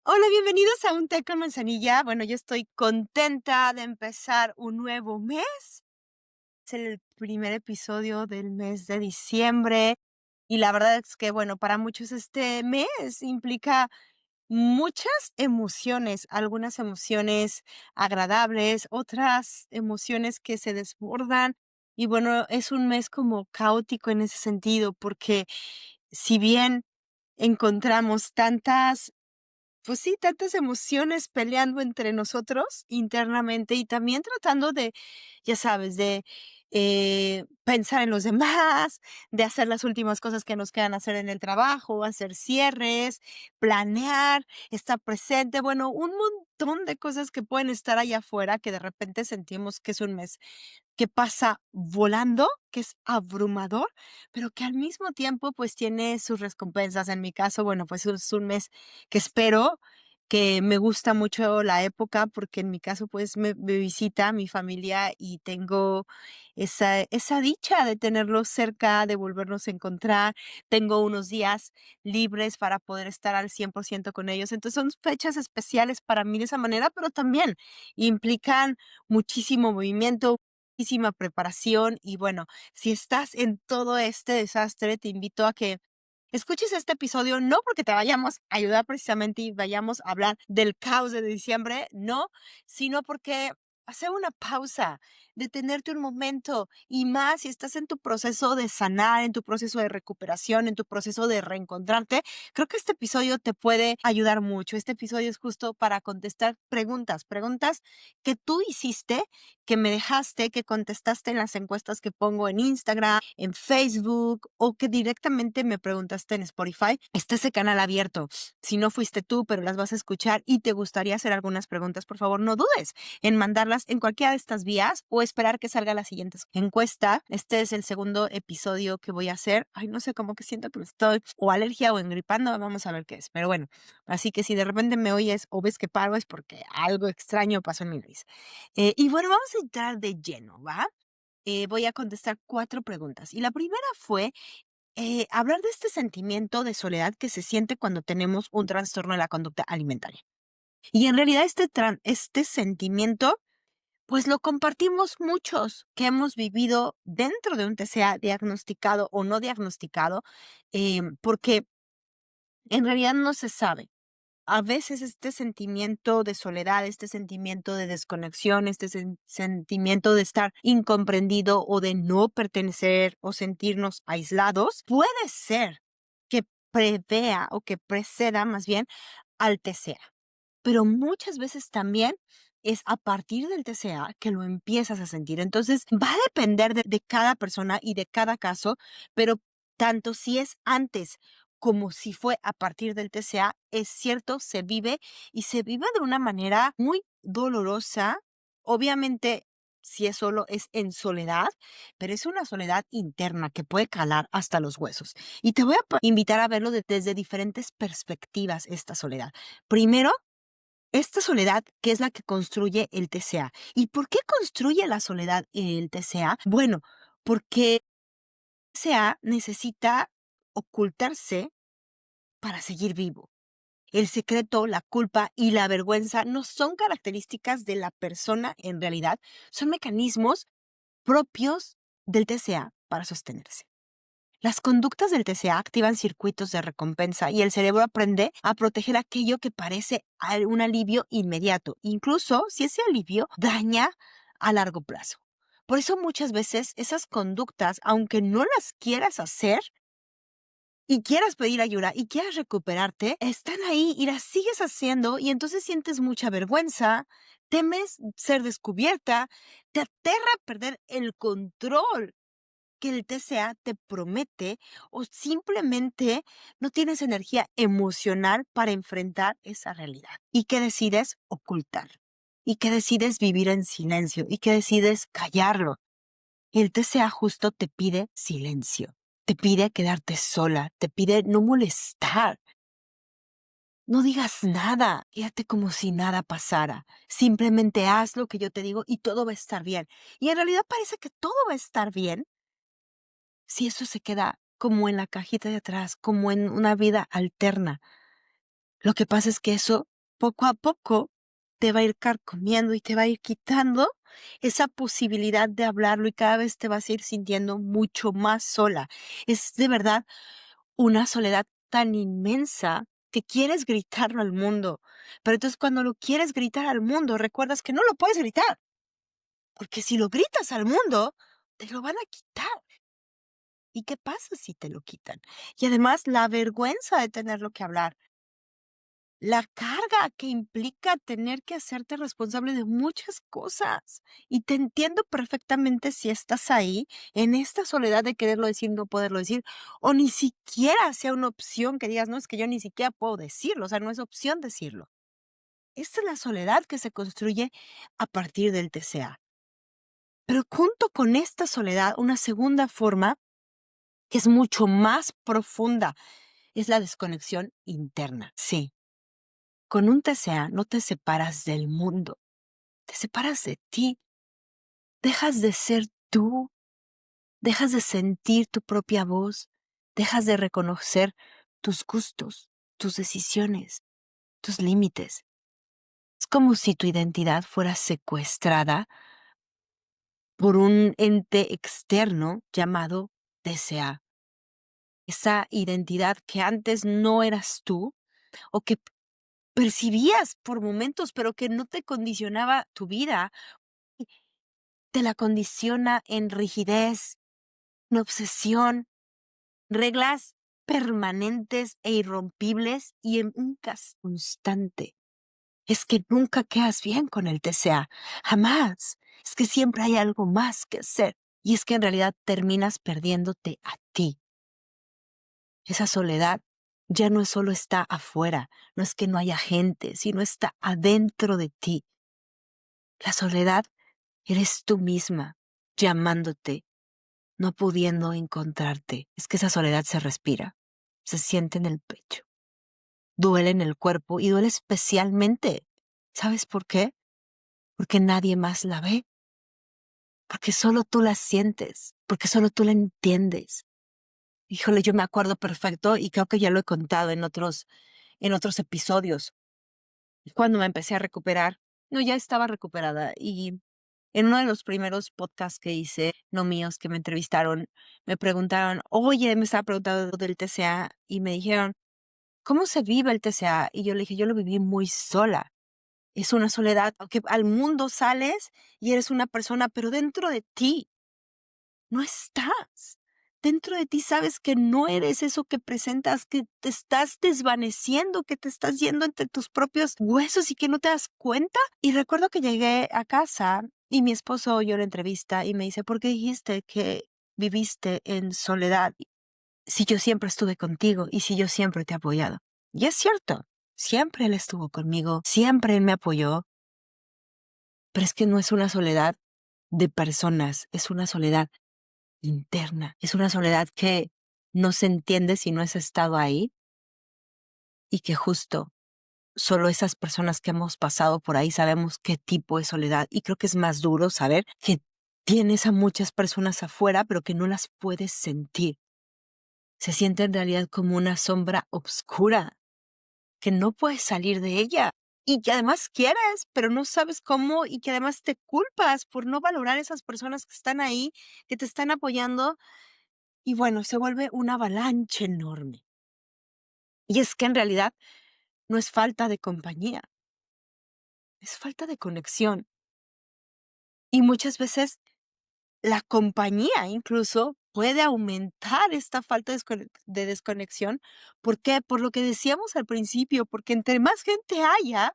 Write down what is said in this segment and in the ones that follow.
Hola, bienvenidos a Un Té con Manzanilla. Bueno, yo estoy contenta de empezar un nuevo mes. Es el primer episodio del mes de diciembre y la verdad es que, bueno, para muchos este mes implica muchas emociones, algunas emociones agradables, otras emociones que se desbordan y bueno, es un mes como caótico en ese sentido, porque si bien encontramos pues sí, tantas emociones peleando entre nosotros internamente y también tratando de, ya sabes, de pensar en los demás, de hacer las últimas cosas que nos quedan hacer en el trabajo, hacer cierres, planear, estar presente, bueno, un montón de cosas que pueden estar allá afuera que de repente sentimos que es un mes que pasa volando, que es abrumador, pero que al mismo tiempo, pues, tiene sus recompensas. En mi caso, bueno, pues, es un mes que espero, que me gusta mucho la época, porque en mi caso, pues, me visita mi familia y tengo esa dicha de tenerlos cerca, de volvernos a encontrar. Tengo unos días libres para poder estar al 100% con ellos. Entonces, son fechas especiales para mí de esa manera, pero también implican muchísimo movimiento, muchísima preparación y bueno, si estás en todo este desastre, te invito a que escuches este episodio, no porque te vayamos a ayudar precisamente y vayamos a hablar del caos de diciembre, no, sino porque hacer una pausa, detenerte un momento y más si estás en tu proceso de sanar, en tu proceso de recuperación, en tu proceso de reencontrarte, creo que este episodio te puede ayudar mucho. Este episodio es justo para contestar preguntas que tú hiciste, que me dejaste, que contestaste en las encuestas que pongo en Instagram, en Facebook o que directamente me preguntaste en Spotify. Está ese canal abierto. Si no fuiste tú, pero las vas a escuchar y te gustaría hacer algunas preguntas, por favor, no dudes en mandarlas en cualquiera de estas vías o esperar que salga la siguiente encuesta. Este es el segundo episodio que voy a hacer. Ay, no sé, como que siento que me estoy o alergia o engripando. Vamos a ver qué es. Pero bueno, así que si de repente me oyes o ves que paro es porque algo extraño pasó en mi nariz. Y bueno, vamos a entrar de lleno, ¿va? Voy a contestar 4 preguntas. Y la primera fue, hablar de este sentimiento de soledad que se siente cuando tenemos un trastorno de la conducta alimentaria. Y en realidad este sentimiento, pues lo compartimos muchos que hemos vivido dentro de un TCA diagnosticado o no diagnosticado, porque en realidad no se sabe. A veces este sentimiento de soledad, este sentimiento de desconexión, este sentimiento de estar incomprendido o de no pertenecer o sentirnos aislados, puede ser que prevea o que preceda más bien al TCA. Pero muchas veces también es a partir del TCA que lo empiezas a sentir. Entonces, va a depender de cada persona y de cada caso, pero tanto si es antes como si fue a partir del TCA, es cierto, se vive y se vive de una manera muy dolorosa. Obviamente, si es solo, es en soledad, pero es una soledad interna que puede calar hasta los huesos. Y te voy a invitar a verlo desde diferentes perspectivas, esta soledad. Primero, esta soledad, que es la que construye el TCA. ¿Y por qué construye la soledad el TCA? Bueno, porque el TCA necesita ocultarse para seguir vivo. El secreto, la culpa y la vergüenza no son características de la persona en realidad, son mecanismos propios del TCA para sostenerse. Las conductas del TCA activan circuitos de recompensa y el cerebro aprende a proteger aquello que parece un alivio inmediato, incluso si ese alivio daña a largo plazo. Por eso muchas veces esas conductas, aunque no las quieras hacer y quieras pedir ayuda y quieras recuperarte, están ahí y las sigues haciendo y entonces sientes mucha vergüenza, temes ser descubierta, te aterra perder el control que el TCA te promete o simplemente no tienes energía emocional para enfrentar esa realidad y que decides ocultar y que decides vivir en silencio y que decides callarlo. El TCA justo te pide silencio, te pide quedarte sola, te pide no molestar. No digas nada, quédate como si nada pasara. Simplemente haz lo que yo te digo y todo va a estar bien. Y en realidad parece que todo va a estar bien si eso se queda como en la cajita de atrás, como en una vida alterna. Lo que pasa es que eso poco a poco te va a ir carcomiendo y te va a ir quitando esa posibilidad de hablarlo y cada vez te vas a ir sintiendo mucho más sola. Es de verdad una soledad tan inmensa que quieres gritarlo al mundo, pero entonces cuando lo quieres gritar al mundo, recuerdas que no lo puedes gritar, porque si lo gritas al mundo, te lo van a quitar. ¿Y qué pasa si te lo quitan? Y además la vergüenza de tenerlo que hablar, la carga que implica tener que hacerte responsable de muchas cosas. Y te entiendo perfectamente si estás ahí, en esta soledad de quererlo decir, no poderlo decir, o ni siquiera sea una opción que digas, no, es que yo ni siquiera puedo decirlo, o sea, no es opción decirlo. Esta es la soledad que se construye a partir del TCA. Pero junto con esta soledad, una segunda forma que es mucho más profunda es la desconexión interna. Sí, con un TCA no te separas del mundo, te separas de ti, dejas de ser tú, dejas de sentir tu propia voz, dejas de reconocer tus gustos, tus decisiones, tus límites. Es como si tu identidad fuera secuestrada por un ente externo llamado TCA. Esa identidad que antes no eras tú o que percibías por momentos, pero que no te condicionaba tu vida, te la condiciona en rigidez, en obsesión, reglas permanentes e irrompibles y en un caos constante. Es que nunca quedas bien con el TCA, jamás. Es que siempre hay algo más que hacer. Y es que en realidad terminas perdiéndote a ti. Esa soledad ya no solo está afuera, no es que no haya gente, sino está adentro de ti. La soledad eres tú misma, llamándote, no pudiendo encontrarte. Es que esa soledad se respira, se siente en el pecho, duele en el cuerpo y duele especialmente. ¿Sabes por qué? Porque nadie más la ve, porque solo tú la sientes, porque solo tú la entiendes. Híjole, yo me acuerdo perfecto y creo que ya lo he contado en otros episodios. Cuando me empecé a recuperar, no, ya estaba recuperada y en uno de los primeros podcasts que hice, no míos, que me entrevistaron, me preguntaron, oye, me estaba preguntando del TCA y me dijeron, ¿cómo se vive el TCA? Y yo le dije, yo lo viví muy sola. Es una soledad, aunque al mundo sales y eres una persona, pero dentro de ti no estás. Dentro de ti sabes que no eres eso que presentas, que te estás desvaneciendo, que te estás yendo entre tus propios huesos y que no te das cuenta. Y recuerdo que llegué a casa y mi esposo oyó la entrevista y me dice, ¿por qué dijiste que viviste en soledad si yo siempre estuve contigo y si yo siempre te he apoyado? Y es cierto, siempre él estuvo conmigo, siempre él me apoyó, pero es que no es una soledad de personas, es una soledad interna. Es una soledad que no se entiende si no has estado ahí y que justo solo esas personas que hemos pasado por ahí sabemos qué tipo de soledad. Y creo que es más duro saber que tienes a muchas personas afuera, pero que no las puedes sentir. Se siente en realidad como una sombra oscura, que no puedes salir de ella. Y que además quieres, pero no sabes cómo y que además te culpas por no valorar esas personas que están ahí, que te están apoyando. Y bueno, se vuelve una avalancha enorme. Y es que en realidad no es falta de compañía, es falta de conexión. Y muchas veces la compañía incluso puede aumentar esta falta de desconexión. ¿Por qué? Por lo que decíamos al principio, porque entre más gente haya,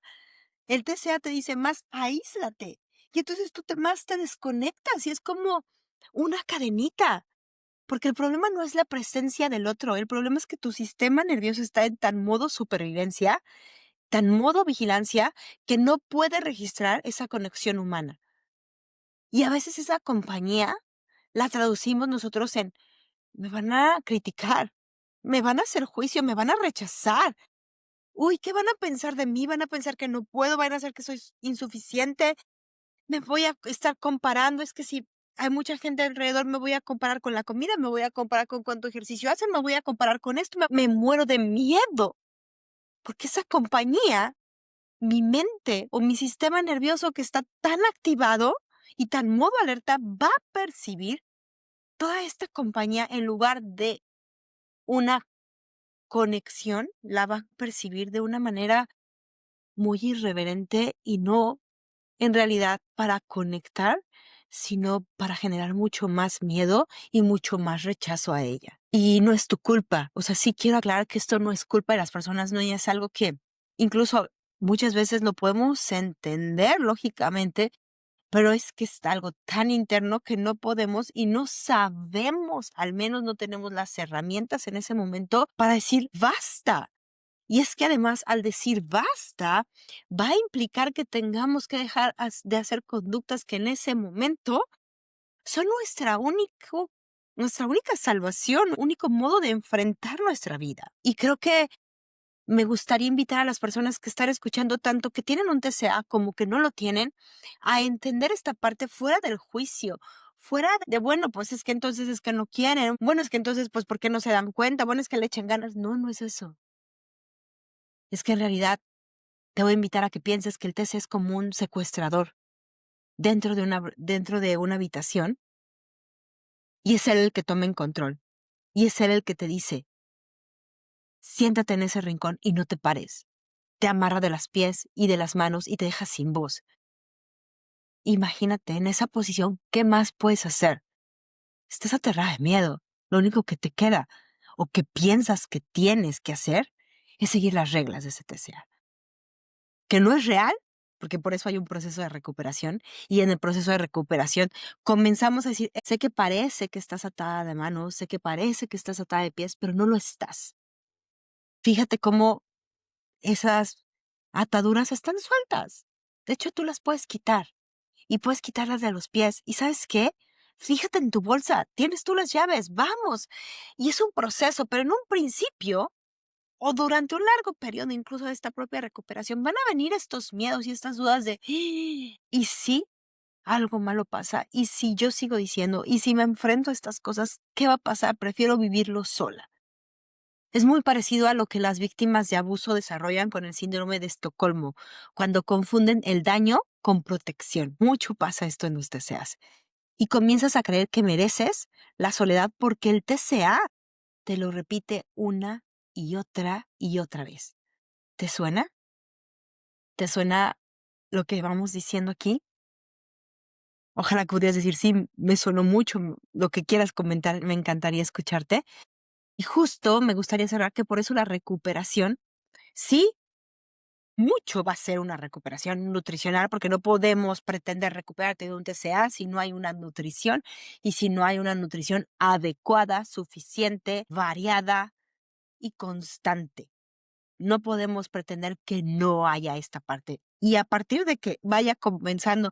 el TCA te dice más aíslate. Y entonces más te desconectas y es como una cadenita. Porque el problema no es la presencia del otro, el problema es que tu sistema nervioso está en tan modo supervivencia, tan modo vigilancia, que no puede registrar esa conexión humana. Y a veces esa compañía la traducimos nosotros en, me van a criticar, me van a hacer juicio, me van a rechazar. Uy, ¿qué van a pensar de mí? Van a pensar que no puedo, van a pensar que soy insuficiente, me voy a estar comparando, es que si hay mucha gente alrededor, me voy a comparar con la comida, me voy a comparar con cuánto ejercicio hacen, me voy a comparar con esto, me muero de miedo, porque esa compañía mi mente o mi sistema nervioso que está tan activado y tan modo alerta va a percibir toda esta compañía en lugar de una conexión, la va a percibir de una manera muy irreverente y no en realidad para conectar, sino para generar mucho más miedo y mucho más rechazo a ella. Y no es tu culpa. O sea, sí quiero aclarar que esto no es culpa de las personas, no, y es algo que incluso muchas veces lo podemos entender lógicamente, pero es que es algo tan interno que no podemos y no sabemos, al menos no tenemos las herramientas en ese momento para decir basta. Y es que además al decir basta, va a implicar que tengamos que dejar de hacer conductas que en ese momento son nuestra única salvación, único modo de enfrentar nuestra vida. Y creo que me gustaría invitar a las personas que están escuchando tanto que tienen un TCA como que no lo tienen, a entender esta parte fuera del juicio, fuera de, bueno, pues es que entonces es que no quieren, bueno, es que entonces, pues, ¿por qué no se dan cuenta? Bueno, es que le echen ganas. No, no es eso. Es que en realidad te voy a invitar a que pienses que el TCA es como un secuestrador dentro de una habitación y es él el que toma en control y es él el que te dice, siéntate en ese rincón y no te pares. Te amarra de las pies y de las manos y te deja sin voz. Imagínate en esa posición, ¿qué más puedes hacer? Estás aterrada de miedo. Lo único que te queda o que piensas que tienes que hacer es seguir las reglas de ese TCA. Que no es real, porque por eso hay un proceso de recuperación, y en el proceso de recuperación comenzamos a decir, sé que parece que estás atada de manos, sé que parece que estás atada de pies, pero no lo estás. Fíjate cómo esas ataduras están sueltas. De hecho, tú las puedes quitar y puedes quitarlas de los pies. ¿Y sabes qué? Fíjate en tu bolsa, tienes tú las llaves, vamos. Y es un proceso, pero en un principio o durante un largo periodo incluso de esta propia recuperación, van a venir estos miedos y estas dudas de, ¿y si algo malo pasa? ¿Y si yo sigo diciendo? ¿Y si me enfrento a estas cosas? ¿Qué va a pasar? Prefiero vivirlo sola. Es muy parecido a lo que las víctimas de abuso desarrollan con el síndrome de Estocolmo, cuando confunden el daño con protección. Mucho pasa esto en los TCAs. Y comienzas a creer que mereces la soledad porque el TCA te lo repite una y otra vez. ¿Te suena? ¿Te suena lo que vamos diciendo aquí? Ojalá que pudieras decir, sí, me sonó mucho, lo que quieras comentar, me encantaría escucharte. Y justo me gustaría cerrar que por eso la recuperación, sí, mucho va a ser una recuperación nutricional, porque no podemos pretender recuperarte de un TCA si no hay una nutrición y si no hay una nutrición adecuada, suficiente, variada y constante. No podemos pretender que no haya esta parte. Y a partir de que vaya comenzando,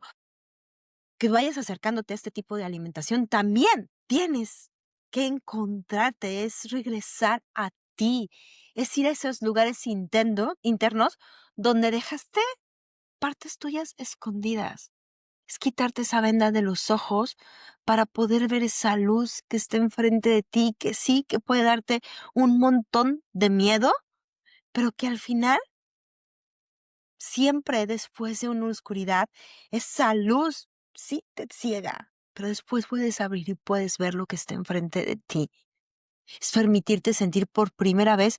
que vayas acercándote a este tipo de alimentación, también tienes que encontrarte, es regresar a ti, es ir a esos lugares internos donde dejaste partes tuyas escondidas. Es quitarte esa venda de los ojos para poder ver esa luz que está enfrente de ti, que sí, que puede darte un montón de miedo, pero que al final siempre después de una oscuridad, esa luz sí te ciega, pero después puedes abrir y puedes ver lo que está enfrente de ti. Es permitirte sentir por primera vez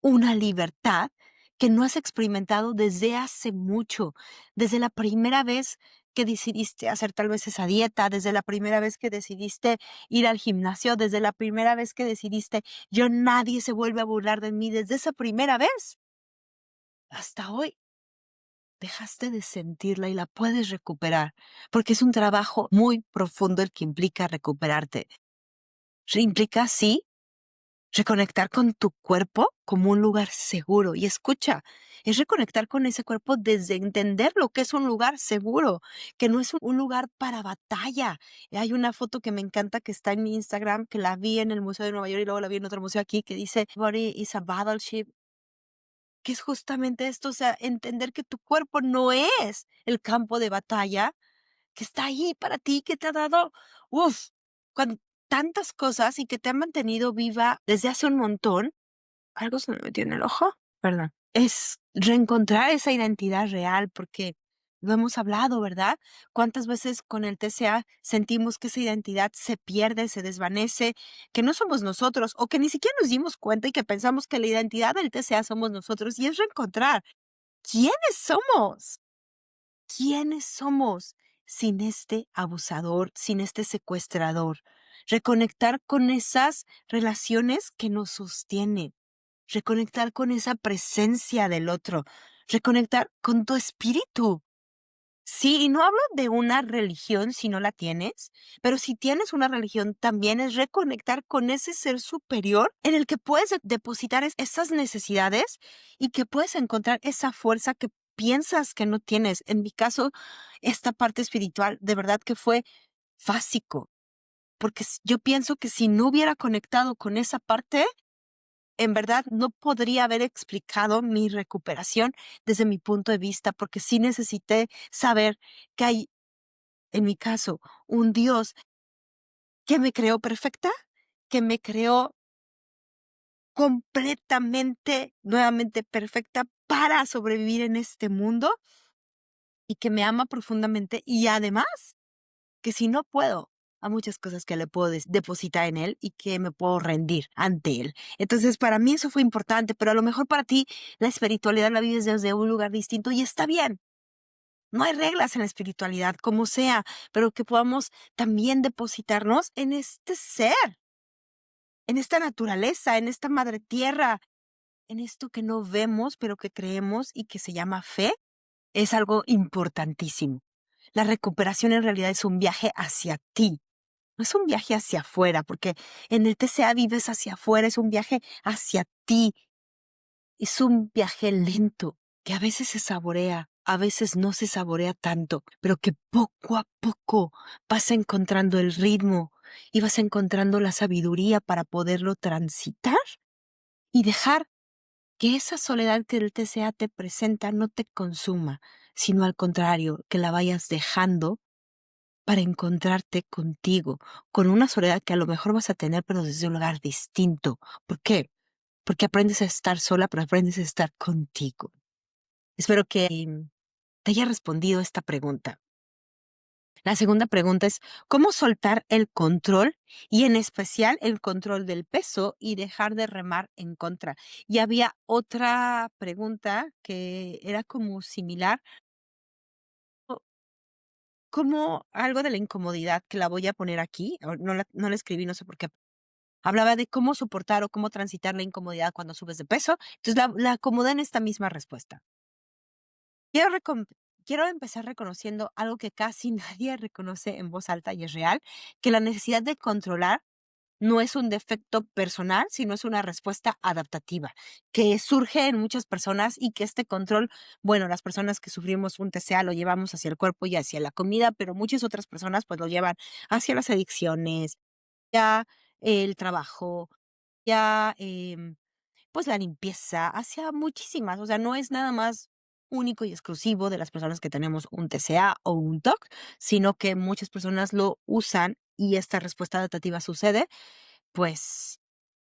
una libertad que no has experimentado desde hace mucho, desde la primera vez que decidiste hacer tal vez esa dieta, desde la primera vez que decidiste ir al gimnasio, desde la primera vez que decidiste, yo nadie se vuelve a burlar de mí, desde esa primera vez hasta hoy dejaste de sentirla y la puedes recuperar, porque es un trabajo muy profundo el que implica recuperarte. Implica, sí, reconectar con tu cuerpo como un lugar seguro. Y escucha, es reconectar con ese cuerpo desde entender lo que es un lugar seguro, que no es un lugar para batalla. Hay una foto que me encanta que está en mi Instagram, que la vi en el Museo de Nueva York y luego la vi en otro museo aquí, que dice, Body is a battleship, que es justamente esto, o sea, entender que tu cuerpo no es el campo de batalla, que está ahí para ti, que te ha dado, uff, tantas cosas y que te ha mantenido viva desde hace un montón. ¿Algo se me metió en el ojo? Perdón. es reencontrar esa identidad real, porque lo hemos hablado, ¿verdad? ¿Cuántas veces con el TCA sentimos que esa identidad se pierde, se desvanece, que no somos nosotros o que ni siquiera nos dimos cuenta y que pensamos que la identidad del TCA somos nosotros? Y es reencontrar quiénes somos, quiénes somos sin este abusador, sin este secuestrador. Reconectar con esas relaciones que nos sostienen, reconectar con esa presencia del otro, reconectar con tu espíritu. Sí, y no hablo de una religión si no la tienes, pero si tienes una religión, también es reconectar con ese ser superior en el que puedes depositar esas necesidades y que puedes encontrar esa fuerza que piensas que no tienes. En mi caso, esta parte espiritual de verdad que fue básico, porque yo pienso que si no hubiera conectado con esa parte, en verdad no podría haber explicado mi recuperación desde mi punto de vista, porque sí necesité saber que hay, en mi caso, un Dios que me creó perfecta, que me creó completamente, nuevamente perfecta para sobrevivir en este mundo y que me ama profundamente y además que si no puedo, a muchas cosas que le puedo depositar en él y que me puedo rendir ante él. Entonces, para mí eso fue importante, pero a lo mejor para ti la espiritualidad la vives desde un lugar distinto y está bien. No hay reglas en la espiritualidad, como sea, pero que podamos también depositarnos en este ser, en esta naturaleza, en esta madre tierra, en esto que no vemos, pero que creemos y que se llama fe, es algo importantísimo. La recuperación en realidad es un viaje hacia ti. No es un viaje hacia afuera, porque en el TCA vives hacia afuera, es un viaje hacia ti. Es un viaje lento que a veces se saborea, a veces no se saborea tanto, pero que poco a poco vas encontrando el ritmo y vas encontrando la sabiduría para poderlo transitar y dejar que esa soledad que el TCA te presenta no te consuma, sino al contrario, que la vayas dejando para encontrarte contigo, con una soledad que a lo mejor vas a tener, pero desde un lugar distinto. ¿Por qué? Porque aprendes a estar sola, pero aprendes a estar contigo. Espero que te haya respondido esta pregunta. La segunda pregunta es, ¿cómo soltar el control y en especial el control del peso y dejar de remar en contra? Y había otra pregunta que era como similar, como algo de la incomodidad que la voy a poner aquí, no la escribí, no sé por qué. Hablaba de cómo soportar o cómo transitar la incomodidad cuando subes de peso. Entonces la acomodé en esta misma respuesta. Quiero, quiero empezar reconociendo algo que casi nadie reconoce en voz alta y es real, que la necesidad de controlar no es un defecto personal, sino es una respuesta adaptativa que surge en muchas personas y que este control, bueno, las personas que sufrimos un TCA lo llevamos hacia el cuerpo y hacia la comida, pero muchas otras personas pues lo llevan hacia las adicciones, ya el trabajo, ya pues la limpieza, hacia muchísimas, o sea, no es nada más único y exclusivo de las personas que tenemos un TCA o un TOC, sino que muchas personas lo usan y esta respuesta adaptativa sucede pues,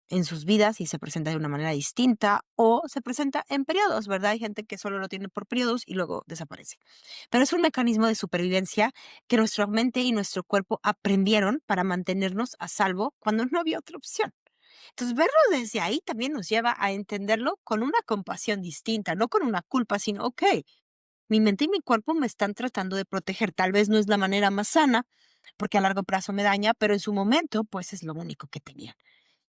en sus vidas y se presenta de una manera distinta o se presenta en periodos, ¿verdad? Hay gente que solo lo tiene por periodos y luego desaparece. Pero es un mecanismo de supervivencia que nuestra mente y nuestro cuerpo aprendieron para mantenernos a salvo cuando no había otra opción. Entonces, verlo desde ahí también nos lleva a entenderlo con una compasión distinta, no con una culpa, sino, ok, mi mente y mi cuerpo me están tratando de proteger. Tal vez no es la manera más sana, porque a largo plazo me daña, pero en su momento, pues es lo único que tenía.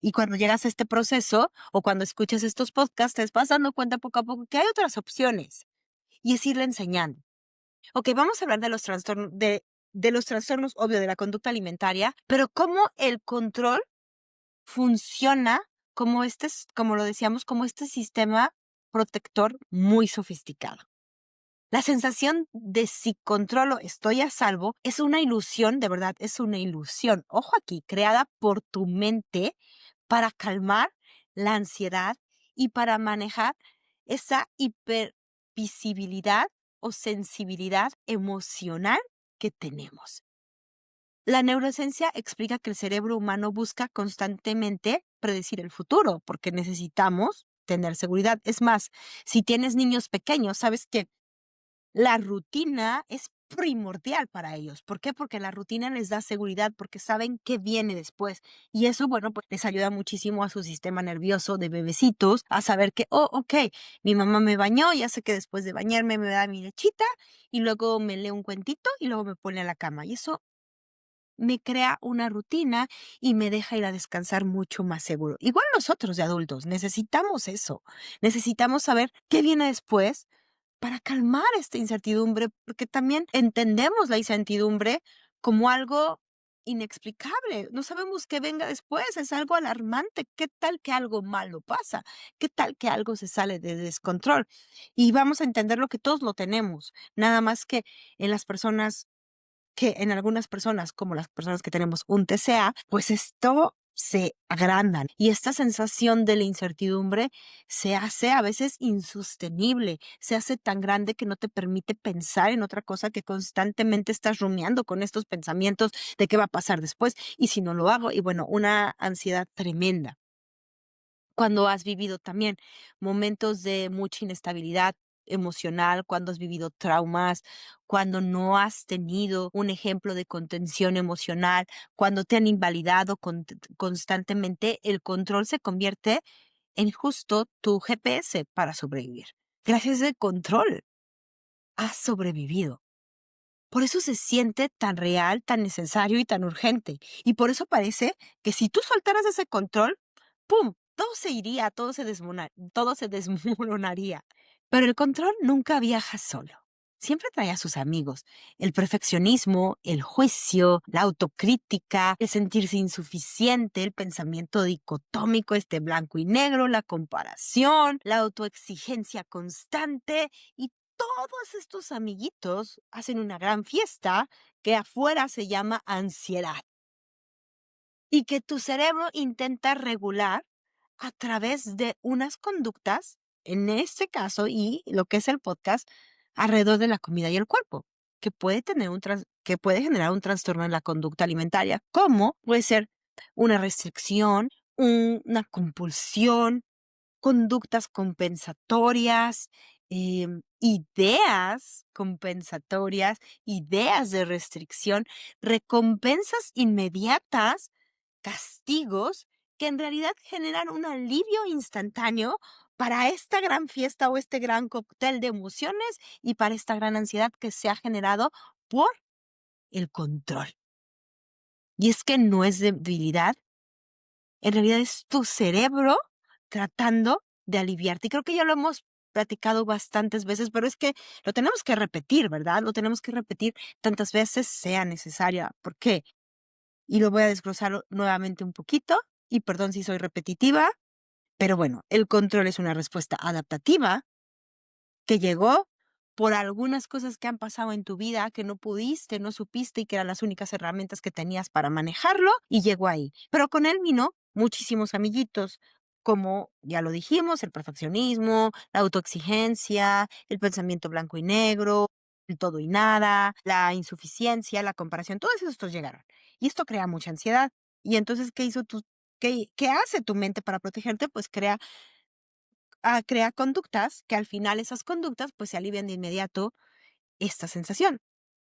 Y cuando llegas a este proceso o cuando escuchas estos podcasts, te vas dando cuenta poco a poco que hay otras opciones y es irle enseñando. Ok, vamos a hablar de los trastornos, de los trastornos, obvio, de la conducta alimentaria, pero cómo el control funciona como como lo decíamos, como este sistema protector muy sofisticado. La sensación de si controlo, estoy a salvo, es una ilusión, de verdad, es una ilusión. Ojo aquí, creada por tu mente para calmar la ansiedad y para manejar esa hipervisibilidad o sensibilidad emocional que tenemos. La neurociencia explica que el cerebro humano busca constantemente predecir el futuro porque necesitamos tener seguridad. Es más, si tienes niños pequeños, sabes que la rutina es primordial para ellos. ¿Por qué? Porque la rutina les da seguridad, porque saben qué viene después. Y eso, bueno, pues les ayuda muchísimo a su sistema nervioso de bebecitos a saber que, oh, ok, mi mamá me bañó, ya sé que después de bañarme me da mi lechita y luego me lee un cuentito y luego me pone a la cama. Y eso me crea una rutina y me deja ir a descansar mucho más seguro. Igual nosotros de adultos necesitamos eso. Necesitamos saber qué viene después para calmar esta incertidumbre, porque también entendemos la incertidumbre como algo inexplicable. No sabemos qué venga después, es algo alarmante. ¿Qué tal que algo malo pasa? ¿Qué tal que algo se sale de descontrol? Y vamos a entender lo que todos lo tenemos, nada más que en las personas que en algunas personas, como las personas que tenemos un TCA, pues esto se agrandan y esta sensación de la incertidumbre se hace a veces insostenible, se hace tan grande que no te permite pensar en otra cosa, que constantemente estás rumiando con estos pensamientos de qué va a pasar después y si no lo hago, y bueno, una ansiedad tremenda. Cuando has vivido también momentos de mucha inestabilidad emocional, cuando has vivido traumas, cuando no has tenido un ejemplo de contención emocional, cuando te han invalidado constantemente, el control se convierte en justo tu GPS para sobrevivir. Gracias al control has sobrevivido. Por eso se siente tan real, tan necesario y tan urgente. Y por eso parece que si tú soltaras ese control, ¡pum! Todo se iría, todo se desmoronaría. Pero el control nunca viaja solo. Siempre trae a sus amigos. El perfeccionismo, el juicio, la autocrítica, el sentirse insuficiente, el pensamiento dicotómico, este blanco y negro, la comparación, la autoexigencia constante y todos estos amiguitos hacen una gran fiesta que afuera se llama ansiedad y que tu cerebro intenta regular a través de unas conductas, en este caso, y lo que es el podcast, alrededor de la comida y el cuerpo, que puede tener que puede generar un trastorno en la conducta alimentaria, como puede ser una restricción, una compulsión, conductas compensatorias, ideas compensatorias, ideas de restricción, recompensas inmediatas, castigos que en realidad generan un alivio instantáneo para esta gran fiesta o este gran cóctel de emociones y para esta gran ansiedad que se ha generado por el control. Y es que no es debilidad, en realidad es tu cerebro tratando de aliviarte. Y creo que ya lo hemos platicado bastantes veces, pero es que lo tenemos que repetir, ¿verdad? Lo tenemos que repetir tantas veces sea necesaria. ¿Por qué? Y lo voy a desglosar nuevamente un poquito. Y perdón si soy repetitiva, pero bueno, el control es una respuesta adaptativa que llegó por algunas cosas que han pasado en tu vida que no pudiste, no supiste y que eran las únicas herramientas que tenías para manejarlo y llegó ahí. Pero con él vino muchísimos amiguitos, como ya lo dijimos, el perfeccionismo, la autoexigencia, el pensamiento blanco y negro, el todo y nada, la insuficiencia, la comparación, todos estos llegaron. Y esto crea mucha ansiedad. Y entonces, ¿qué hace tu mente para protegerte? Pues crea conductas que al final esas conductas pues se alivian de inmediato esta sensación.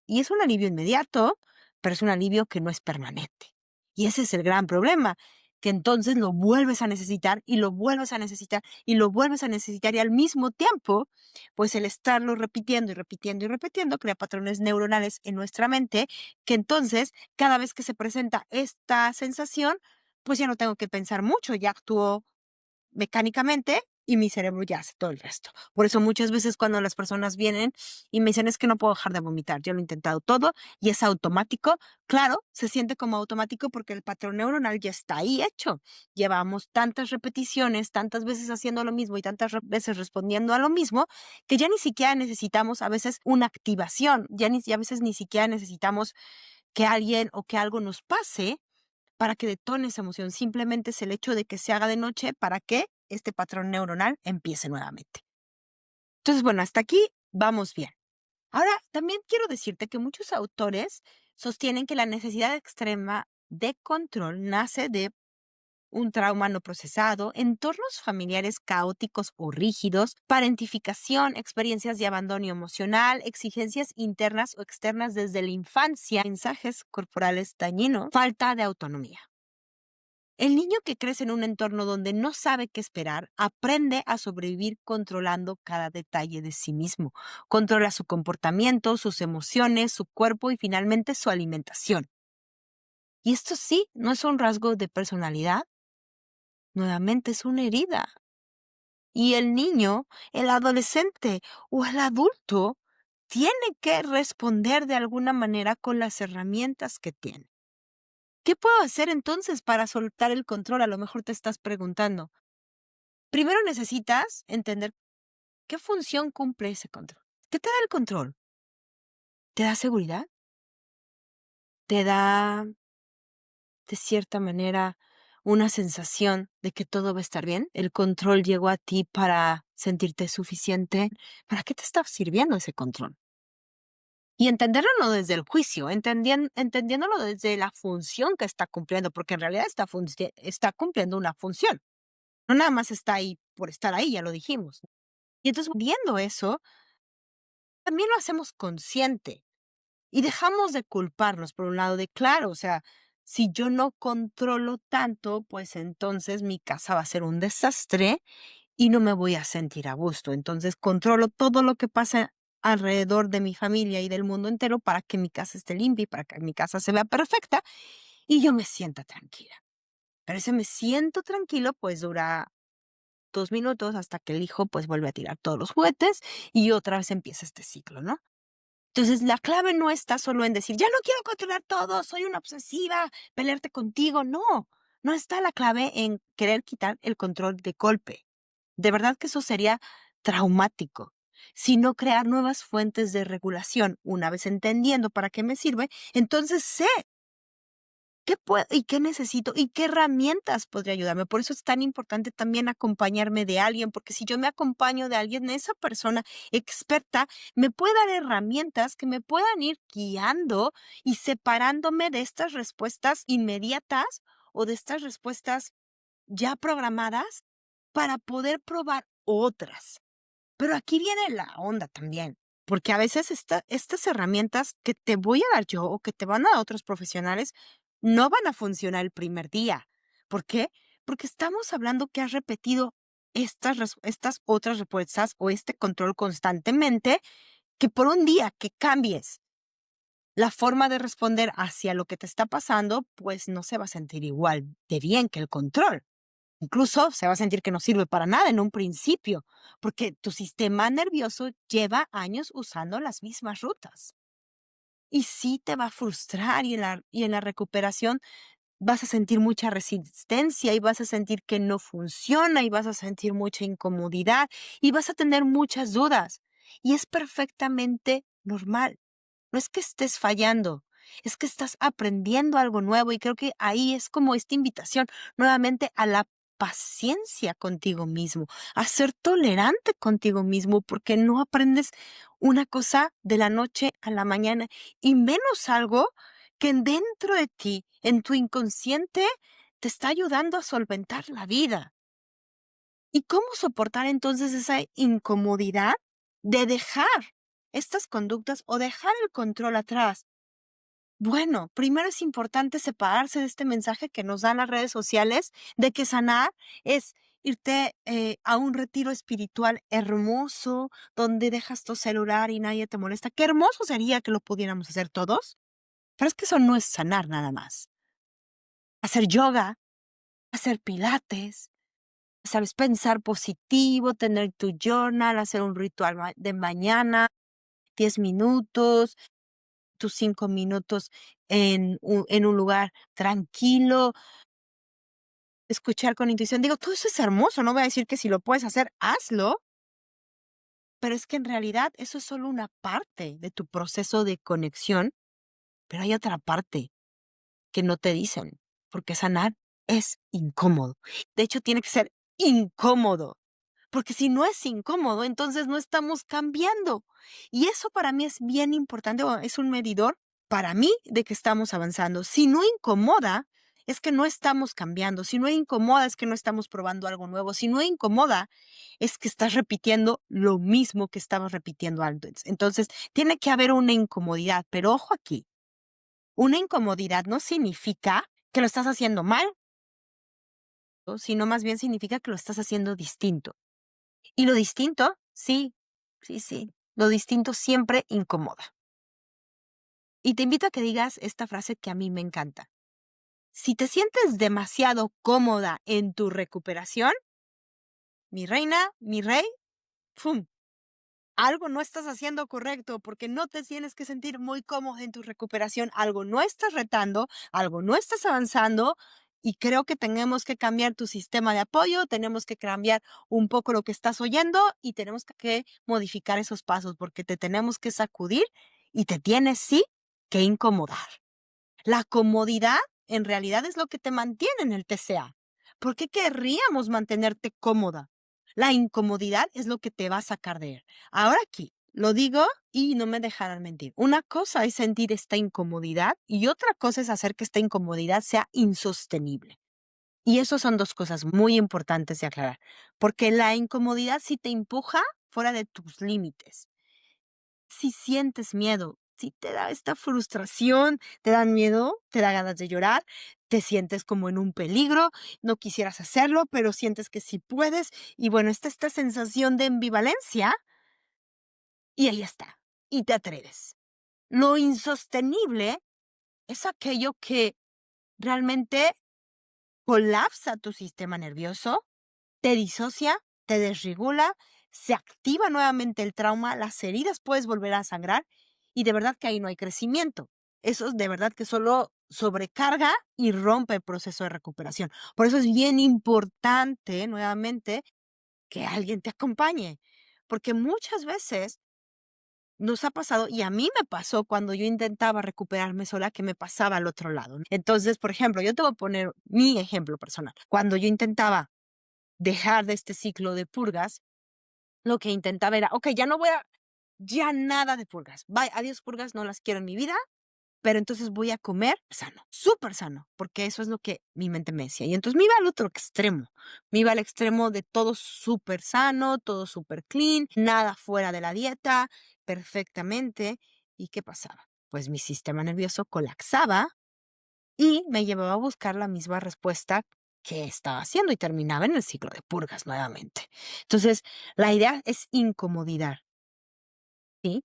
Y es un alivio inmediato, pero es un alivio que no es permanente. Y ese es el gran problema, que entonces lo vuelves a necesitar y lo vuelves a necesitar y lo vuelves a necesitar y al mismo tiempo, pues el estarlo repitiendo y repitiendo y repitiendo crea patrones neuronales en nuestra mente que entonces cada vez que se presenta esta sensación, pues ya no tengo que pensar mucho, ya actúo mecánicamente y mi cerebro ya hace todo el resto. Por eso muchas veces cuando las personas vienen y me dicen es que no puedo dejar de vomitar, yo lo he intentado todo y es automático, claro, se siente como automático porque el patrón neuronal ya está ahí hecho. Llevamos tantas repeticiones, tantas veces haciendo lo mismo y tantas veces respondiendo a lo mismo que ya ni siquiera necesitamos a veces una activación, ya a veces ni siquiera necesitamos que alguien o que algo nos pase para que detone esa emoción. Simplemente es el hecho de que se haga de noche para que este patrón neuronal empiece nuevamente. Entonces, bueno, hasta aquí vamos bien. Ahora, también quiero decirte que muchos autores sostienen que la necesidad extrema de control nace de un trauma no procesado, entornos familiares caóticos o rígidos, parentificación, experiencias de abandono emocional, exigencias internas o externas desde la infancia, mensajes corporales dañinos, falta de autonomía. El niño que crece en un entorno donde no sabe qué esperar, aprende a sobrevivir controlando cada detalle de sí mismo. Controla su comportamiento, sus emociones, su cuerpo y finalmente su alimentación. Y esto sí, no es un rasgo de personalidad, nuevamente es una herida. Y el niño, el adolescente o el adulto tiene que responder de alguna manera con las herramientas que tiene. ¿Qué puedo hacer entonces para soltar el control? A lo mejor te estás preguntando. Primero necesitas entender qué función cumple ese control. ¿Qué te da el control? ¿Te da seguridad? ¿Te da, de cierta manera, una sensación de que todo va a estar bien? ¿El control llegó a ti para sentirte suficiente? ¿Para qué te está sirviendo ese control? Y entenderlo no desde el juicio, entendiéndolo desde la función que está cumpliendo, porque en realidad está cumpliendo una función. No nada más está ahí por estar ahí, ya lo dijimos. Y entonces, viendo eso, también lo hacemos consciente y dejamos de culparnos, por un lado, de claro, o sea, si yo no controlo tanto, pues entonces mi casa va a ser un desastre y no me voy a sentir a gusto. Entonces controlo todo lo que pasa alrededor de mi familia y del mundo entero para que mi casa esté limpia y para que mi casa se vea perfecta y yo me sienta tranquila. Pero ese me siento tranquilo, pues dura 2 minutos hasta que el hijo pues vuelve a tirar todos los juguetes y otra vez empieza este ciclo, ¿no? Entonces, la clave no está solo en decir, ya no quiero controlar todo, soy una obsesiva, pelearte contigo. No, no está la clave en querer quitar el control de golpe. De verdad que eso sería traumático. Sino crear nuevas fuentes de regulación. Una vez entendiendo para qué me sirve, entonces sé qué puedo y qué necesito y qué herramientas podría ayudarme. Por eso es tan importante también acompañarme de alguien, porque si yo me acompaño de alguien, esa persona experta me puede dar herramientas que me puedan ir guiando y separándome de estas respuestas inmediatas o de estas respuestas ya programadas para poder probar otras. Pero aquí viene la onda también, porque a veces estas herramientas que te voy a dar yo o que te van a dar otros profesionales no van a funcionar el primer día. ¿Por qué? Porque estamos hablando que has repetido estas otras respuestas o este control constantemente, que por un día que cambies la forma de responder hacia lo que te está pasando, pues no se va a sentir igual de bien que el control. Incluso se va a sentir que no sirve para nada en un principio, porque tu sistema nervioso lleva años usando las mismas rutas. Y sí te va a frustrar y en la recuperación vas a sentir mucha resistencia y vas a sentir que no funciona y vas a sentir mucha incomodidad y vas a tener muchas dudas. Y es perfectamente normal. No es que estés fallando, es que estás aprendiendo algo nuevo y creo que ahí es como esta invitación nuevamente a la paciencia contigo mismo, a ser tolerante contigo mismo, porque no aprendes una cosa de la noche a la mañana y menos algo que dentro de ti, en tu inconsciente, te está ayudando a solventar la vida. ¿Y cómo soportar entonces esa incomodidad de dejar estas conductas o dejar el control atrás? Bueno, primero es importante separarse de este mensaje que nos dan las redes sociales de que sanar es irte a un retiro espiritual hermoso, donde dejas tu celular y nadie te molesta. Qué hermoso sería que lo pudiéramos hacer todos, pero es que eso no es sanar nada más. Hacer yoga, hacer pilates, ¿sabes? Pensar positivo, tener tu journal, hacer un ritual de mañana, 10 minutos, tus 5 minutos en un lugar tranquilo, escuchar con intuición. Digo, todo eso es hermoso, no voy a decir que si lo puedes hacer, hazlo, pero es que en realidad eso es solo una parte de tu proceso de conexión, pero hay otra parte que no te dicen, porque sanar es incómodo. De hecho, tiene que ser incómodo. Porque si no es incómodo, entonces no estamos cambiando. Y eso para mí es bien importante, o es un medidor para mí de que estamos avanzando. Si no incomoda, es que no estamos cambiando. Si no incomoda, es que no estamos probando algo nuevo. Si no incomoda, es que estás repitiendo lo mismo que estabas repitiendo antes. Entonces, tiene que haber una incomodidad, pero ojo aquí, una incomodidad no significa que lo estás haciendo mal, ¿no? Sino más bien significa que lo estás haciendo distinto. Y lo distinto, sí, sí, sí, lo distinto siempre incomoda. Y te invito a que digas esta frase que a mí me encanta. Si te sientes demasiado cómoda en tu recuperación, mi reina, mi rey, ¡fum! Algo no estás haciendo correcto porque no te tienes que sentir muy cómoda en tu recuperación. Algo no estás retando, algo no estás avanzando y creo que tenemos que cambiar tu sistema de apoyo, tenemos que cambiar un poco lo que estás oyendo y tenemos que modificar esos pasos porque te tenemos que sacudir y te tienes sí que incomodar. La comodidad en realidad es lo que te mantiene en el TCA. ¿Por qué querríamos mantenerte cómoda? La incomodidad es lo que te va a sacar de él. Ahora aquí, lo digo y no me dejarán mentir. Una cosa es sentir esta incomodidad y otra cosa es hacer que esta incomodidad sea insostenible. Y eso son dos cosas muy importantes de aclarar, porque la incomodidad sí te empuja fuera de tus límites. Si sientes miedo, si te da esta frustración, te dan miedo, te da ganas de llorar, te sientes como en un peligro, no quisieras hacerlo, pero sientes que sí puedes, y bueno, está esta sensación de ambivalencia, y ahí está, y te atreves. Lo insostenible es aquello que realmente colapsa tu sistema nervioso, te disocia, te desregula, se activa nuevamente el trauma, las heridas puedes volver a sangrar y de verdad que ahí no hay crecimiento. Eso es de verdad que solo sobrecarga y rompe el proceso de recuperación. Por eso es bien importante nuevamente que alguien te acompañe, porque muchas veces nos ha pasado, y a mí me pasó cuando yo intentaba recuperarme sola, que me pasaba al otro lado. Entonces, por ejemplo, yo te voy a poner mi ejemplo personal. Cuando yo intentaba dejar de este ciclo de purgas, lo que intentaba era, okey, ya nada de purgas. Bye, adiós purgas, no las quiero en mi vida, pero entonces voy a comer sano, súper sano, porque eso es lo que mi mente me decía. Y entonces me iba al otro extremo, me iba al extremo de todo súper sano, todo súper clean, nada fuera de la dieta, perfectamente. ¿Y qué pasaba? Pues mi sistema nervioso colapsaba y me llevaba a buscar la misma respuesta que estaba haciendo y terminaba en el ciclo de purgas nuevamente. Entonces, la idea es incomodidad, ¿sí?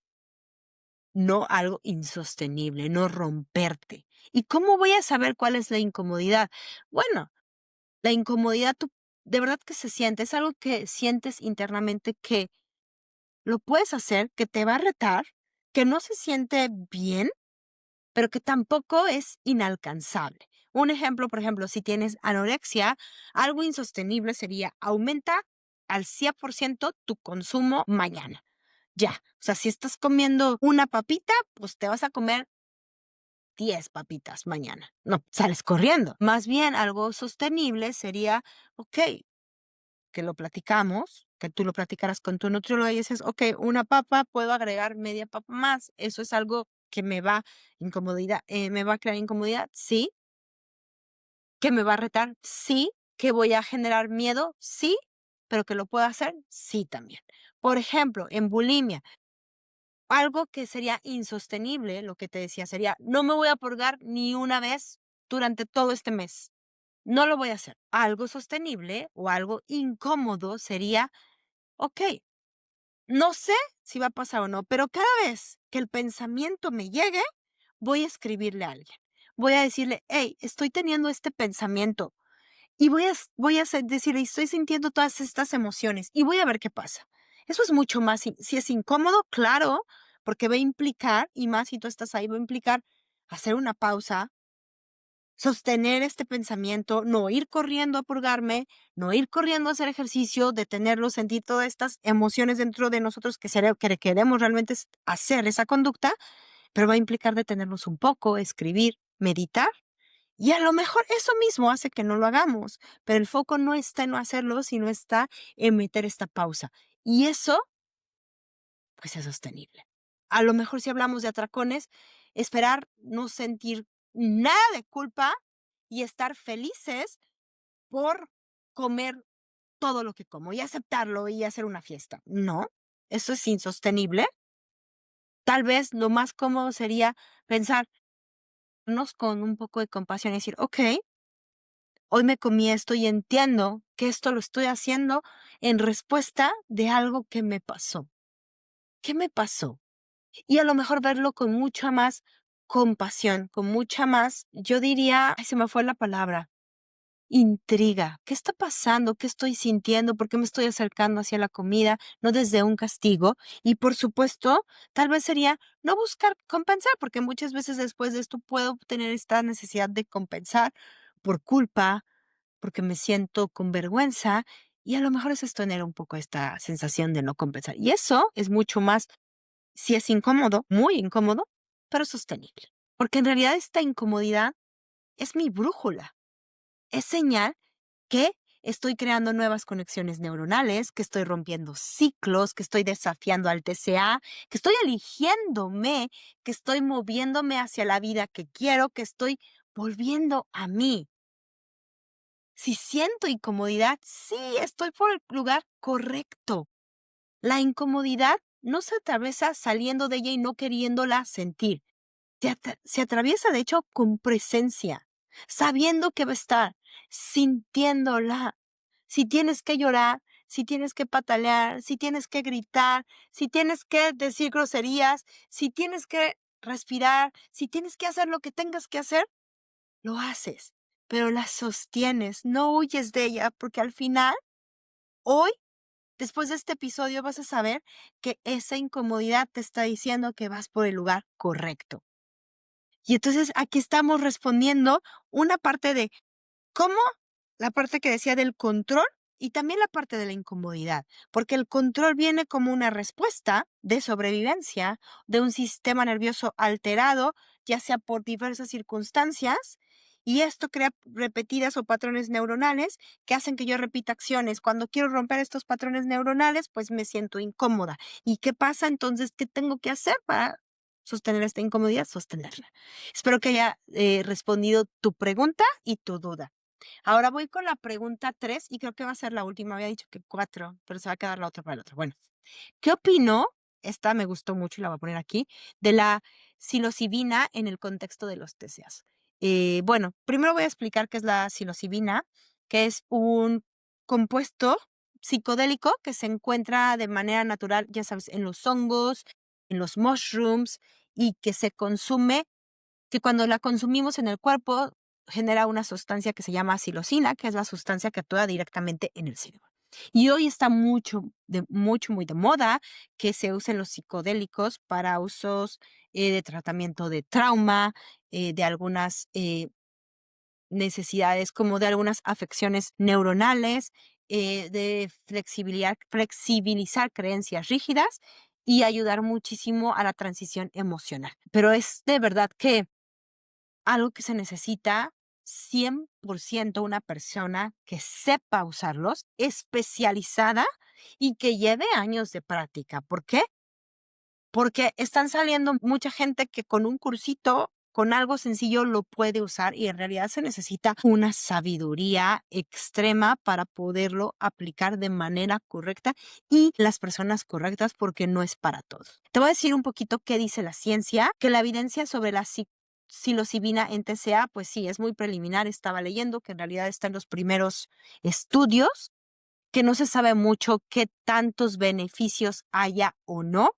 No algo insostenible, no romperte. ¿Y cómo voy a saber cuál es la incomodidad? Bueno, la incomodidad tú de verdad que se siente, es algo que sientes internamente que lo puedes hacer, que te va a retar, que no se siente bien, pero que tampoco es inalcanzable. Un ejemplo, por ejemplo, si tienes anorexia, algo insostenible sería aumenta al 100% tu consumo mañana. Ya, o sea, si estás comiendo una papita, pues te vas a comer 10 papitas mañana. No, sales corriendo. Más bien, algo sostenible sería, ok, que lo platicamos, que tú lo platicaras con tu nutriólogo y dices, ok, una papa, puedo agregar media papa más. Eso es algo que me va a crear incomodidad, sí. Que me va a retar, sí. Que voy a generar miedo, sí. Pero que lo puedo hacer, sí también. Por ejemplo, en bulimia, algo que sería insostenible, lo que te decía, sería, no me voy a purgar ni una vez durante todo este mes. No lo voy a hacer. Algo sostenible o algo incómodo sería, ok, no sé si va a pasar o no, pero cada vez que el pensamiento me llegue, voy a escribirle a alguien. Voy a decirle, hey, estoy teniendo este pensamiento y decirle, estoy sintiendo todas estas emociones y voy a ver qué pasa. Eso es mucho más, si es incómodo, claro, porque va a implicar, y más si tú estás ahí, va a implicar hacer una pausa, sostener este pensamiento, no ir corriendo a purgarme, no ir corriendo a hacer ejercicio, detenerlo, sentir todas estas emociones dentro de nosotros que queremos realmente hacer esa conducta, pero va a implicar detenernos un poco, escribir, meditar. Y a lo mejor eso mismo hace que no lo hagamos, pero el foco no está en no hacerlo, sino está en meter esta pausa. Y eso, pues es sostenible. A lo mejor si hablamos de atracones, esperar no sentir nada de culpa y estar felices por comer todo lo que como y aceptarlo y hacer una fiesta. No, eso es insostenible. Tal vez lo más cómodo sería pensarnos con un poco de compasión y decir, ok, hoy me comí esto y entiendo que esto lo estoy haciendo en respuesta de algo que me pasó. ¿Qué me pasó? Y a lo mejor verlo con mucha más compasión, con mucha más, yo diría, ay, se me fue la palabra, intriga. ¿Qué está pasando? ¿Qué estoy sintiendo? ¿Por qué me estoy acercando hacia la comida? No desde un castigo. Y por supuesto, tal vez sería no buscar compensar, porque muchas veces después de esto puedo tener esta necesidad de compensar por culpa, porque me siento con vergüenza. Y a lo mejor es esto tener un poco esta sensación de no compensar. Y eso es mucho más, si es incómodo, muy incómodo, pero sostenible. Porque en realidad esta incomodidad es mi brújula. Es señal que estoy creando nuevas conexiones neuronales, que estoy rompiendo ciclos, que estoy desafiando al TCA, que estoy eligiéndome, que estoy moviéndome hacia la vida que quiero, que estoy volviendo a mí. Si siento incomodidad, sí, estoy por el lugar correcto. La incomodidad no se atraviesa saliendo de ella y no queriéndola sentir. Se atraviesa, de hecho, con presencia, sabiendo que va a estar, sintiéndola. Si tienes que llorar, si tienes que patalear, si tienes que gritar, si tienes que decir groserías, si tienes que respirar, si tienes que hacer lo que tengas que hacer, lo haces, pero la sostienes, no huyes de ella, porque al final, hoy, después de este episodio, vas a saber que esa incomodidad te está diciendo que vas por el lugar correcto. Y entonces aquí estamos respondiendo una parte de cómo, la parte que decía del control y también la parte de la incomodidad, porque el control viene como una respuesta de sobrevivencia de un sistema nervioso alterado, ya sea por diversas circunstancias, y esto crea repetidas o patrones neuronales que hacen que yo repita acciones. Cuando quiero romper estos patrones neuronales, pues me siento incómoda. ¿Y qué pasa entonces? ¿Qué tengo que hacer para sostener esta incomodidad? Sostenerla. Espero que haya respondido tu pregunta y tu duda. Ahora voy con la pregunta 3 y creo que va a ser la última. Había dicho que 4, pero se va a quedar la otra para el otro. Bueno, ¿qué opinó? Esta me gustó mucho y la voy a poner aquí, de la psilocibina en el contexto de los TCAs. Bueno, primero voy a explicar qué es la psilocibina, que es un compuesto psicodélico que se encuentra de manera natural, ya sabes, en los hongos, en los mushrooms y que se consume, que cuando la consumimos en el cuerpo genera una sustancia que se llama psilocina, que es la sustancia que actúa directamente en el cerebro. Y hoy está muy de moda que se usen los psicodélicos para usos de tratamiento de trauma, de algunas necesidades, como de algunas afecciones neuronales, de flexibilizar creencias rígidas y ayudar muchísimo a la transición emocional. Pero es de verdad que algo que se necesita 100% una persona que sepa usarlos, especializada y que lleve años de práctica. ¿Por qué? Porque están saliendo mucha gente que con un cursito, con algo sencillo lo puede usar y en realidad se necesita una sabiduría extrema para poderlo aplicar de manera correcta y las personas correctas, porque no es para todos. Te voy a decir un poquito qué dice la ciencia, que la evidencia sobre la psilocibina en TCA, pues sí, es muy preliminar. Estaba leyendo que en realidad están los primeros estudios, que no se sabe mucho qué tantos beneficios haya o no.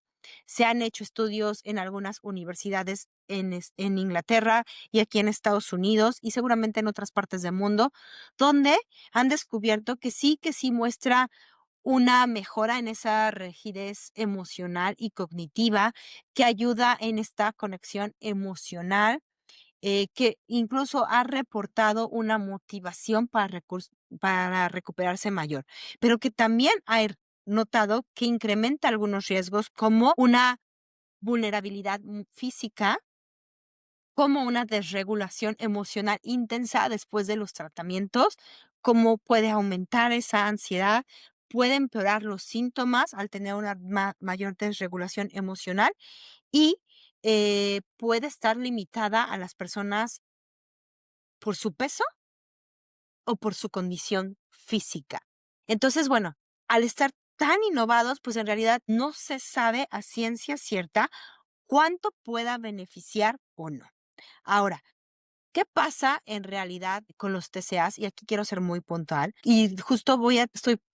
Se han hecho estudios en algunas universidades en Inglaterra y aquí en Estados Unidos y seguramente en otras partes del mundo, donde han descubierto que sí muestra una mejora en esa rigidez emocional y cognitiva, que ayuda en esta conexión emocional, que incluso ha reportado una motivación para recuperarse mayor, pero que también ha notado que incrementa algunos riesgos como una vulnerabilidad física, como una desregulación emocional intensa después de los tratamientos, como puede aumentar esa ansiedad, puede empeorar los síntomas al tener una mayor desregulación emocional y puede estar limitada a las personas por su peso o por su condición física. Entonces, bueno, al estar tan innovados, pues en realidad no se sabe a ciencia cierta cuánto pueda beneficiar o no. Ahora, ¿qué pasa en realidad con los TCAs? Y aquí quiero ser muy puntual. Y justo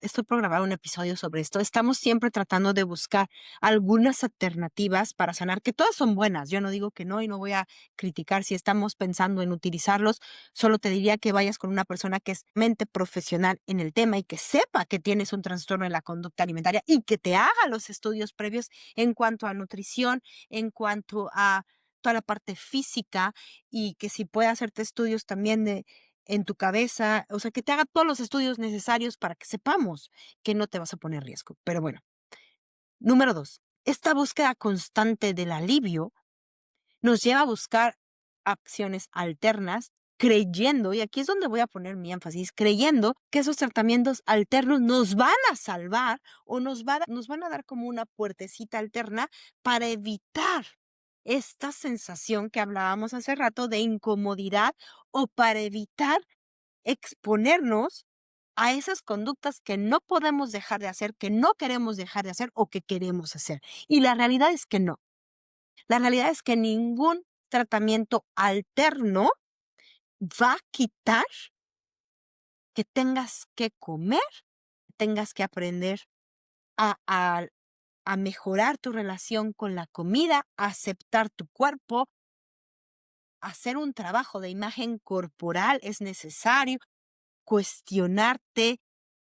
estoy programando un episodio sobre esto. Estamos siempre tratando de buscar algunas alternativas para sanar, que todas son buenas. Yo no digo que no y no voy a criticar si estamos pensando en utilizarlos. Solo te diría que vayas con una persona que es mente profesional en el tema y que sepa que tienes un trastorno en la conducta alimentaria y que te haga los estudios previos en cuanto a nutrición, en cuanto a toda la parte física y que si puede hacerte estudios también en tu cabeza, o sea, que te haga todos los estudios necesarios para que sepamos que no te vas a poner en riesgo. Pero bueno, número 2, esta búsqueda constante del alivio nos lleva a buscar acciones alternas, creyendo, y aquí es donde voy a poner mi énfasis, creyendo que esos tratamientos alternos nos van a salvar o nos van a dar como una puertecita alterna para evitar esta sensación que hablábamos hace rato de incomodidad o para evitar exponernos a esas conductas que no podemos dejar de hacer, que no queremos dejar de hacer o que queremos hacer. Y la realidad es que no. La realidad es que ningún tratamiento alterno va a quitar que tengas que comer, tengas que aprender a, a, a mejorar tu relación con la comida, a aceptar tu cuerpo, hacer un trabajo de imagen corporal es necesario, cuestionarte,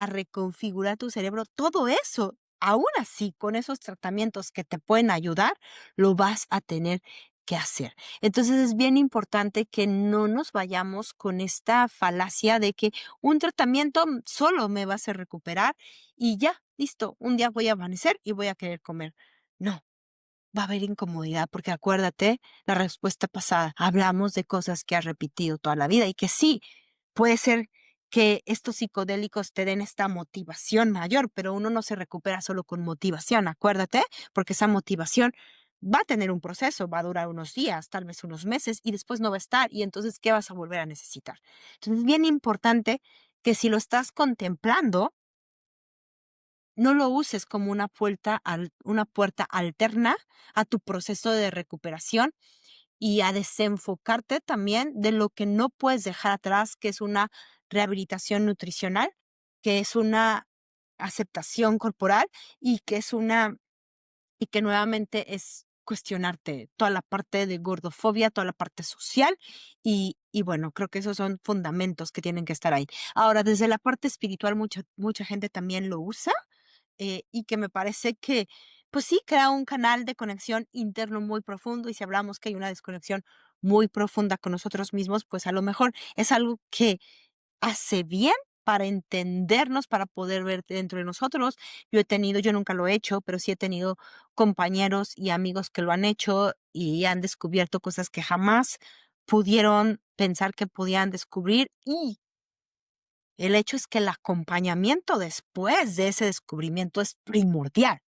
a reconfigurar tu cerebro, todo eso, aún así, con esos tratamientos que te pueden ayudar, lo vas a tener que hacer. Entonces es bien importante que no nos vayamos con esta falacia de que un tratamiento solo me va a hacer recuperar y ya, listo, un día voy a amanecer y voy a querer comer. No, va a haber incomodidad, porque acuérdate, la respuesta pasada, hablamos de cosas que has repetido toda la vida y que sí, puede ser que estos psicodélicos te den esta motivación mayor, pero uno no se recupera solo con motivación, acuérdate, porque esa motivación va a tener un proceso, va a durar unos días, tal vez unos meses y después no va a estar y entonces, ¿qué vas a volver a necesitar? Entonces, es bien importante que si lo estás contemplando, no lo uses como una puerta alterna a tu proceso de recuperación y a desenfocarte también de lo que no puedes dejar atrás, que es una rehabilitación nutricional, que es una aceptación corporal y y que nuevamente es cuestionarte toda la parte de gordofobia, toda la parte social y bueno, creo que esos son fundamentos que tienen que estar ahí. Ahora, desde la parte espiritual, mucha gente también lo usa y que me parece que, pues sí, crea un canal de conexión interno muy profundo y si hablamos que hay una desconexión muy profunda con nosotros mismos, pues a lo mejor es algo que hace bien para entendernos, para poder ver dentro de nosotros. Yo nunca lo he hecho, pero sí he tenido compañeros y amigos que lo han hecho y han descubierto cosas que jamás pudieron pensar que podían descubrir y el hecho es que el acompañamiento después de ese descubrimiento es primordial,